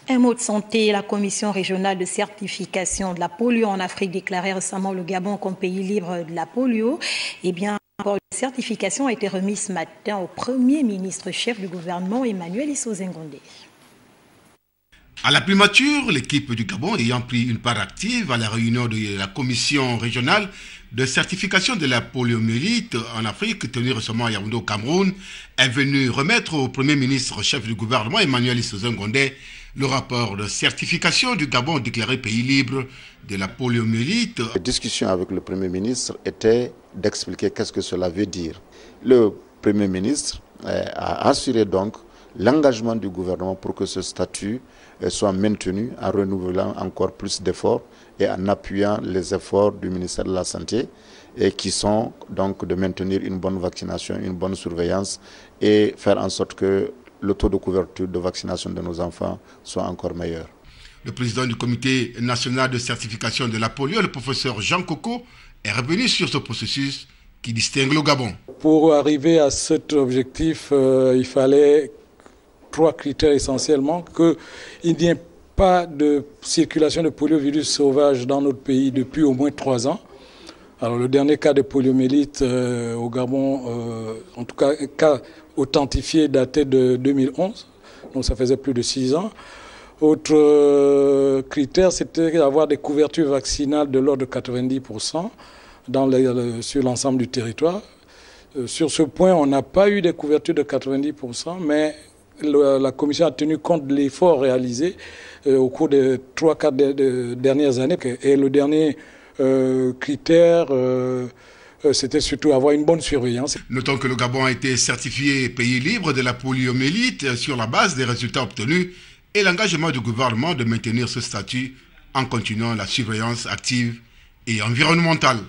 Un mot de santé, la commission régionale de certification de la polio en Afrique déclarait récemment le Gabon comme pays libre de la polio. Eh bien, un rapport de certification a été remis ce matin au Premier ministre chef du gouvernement, Emmanuel Issoze Ngondé. À la primature, l'équipe du Gabon ayant pris une part active à la réunion de la commission régionale de certification de la poliomyélite en Afrique, tenue récemment à Yaoundé au Cameroun, est venue remettre au Premier ministre chef du gouvernement, Emmanuel Issoze Ngondé, le rapport de certification du Gabon déclaré pays libre de la poliomyélite. La discussion avec le Premier ministre était d'expliquer qu'est-ce que cela veut dire. Le Premier ministre a assuré donc l'engagement du gouvernement pour que ce statut soit maintenu en renouvelant encore plus d'efforts et en appuyant les efforts du ministère de la Santé et qui sont donc de maintenir une bonne vaccination, une bonne surveillance et faire en sorte que le taux de couverture de vaccination de nos enfants soit encore meilleur. Le président du comité national de certification de la polio, le professeur Jean Coco, est revenu sur ce processus qui distingue le Gabon. Pour arriver à cet objectif, il fallait 3 critères essentiellement: qu'il n'y ait pas de circulation de poliovirus sauvage dans notre pays depuis au moins 3 ans. Alors le dernier cas de poliomyélite au Gabon, en tout cas un cas authentifié, datait de 2011, donc ça faisait plus de 6 ans. Autre critère, c'était d'avoir des couvertures vaccinales de l'ordre de 90% sur l'ensemble du territoire. Sur ce point, on n'a pas eu des couvertures de 90%, mais la Commission a tenu compte de l'effort réalisé au cours des 3-4 dernières années. Et le dernier critère, c'était surtout avoir une bonne surveillance. Notons que le Gabon a été certifié pays libre de la poliomyélite sur la base des résultats obtenus et l'engagement du gouvernement de maintenir ce statut en continuant la surveillance active et environnementale.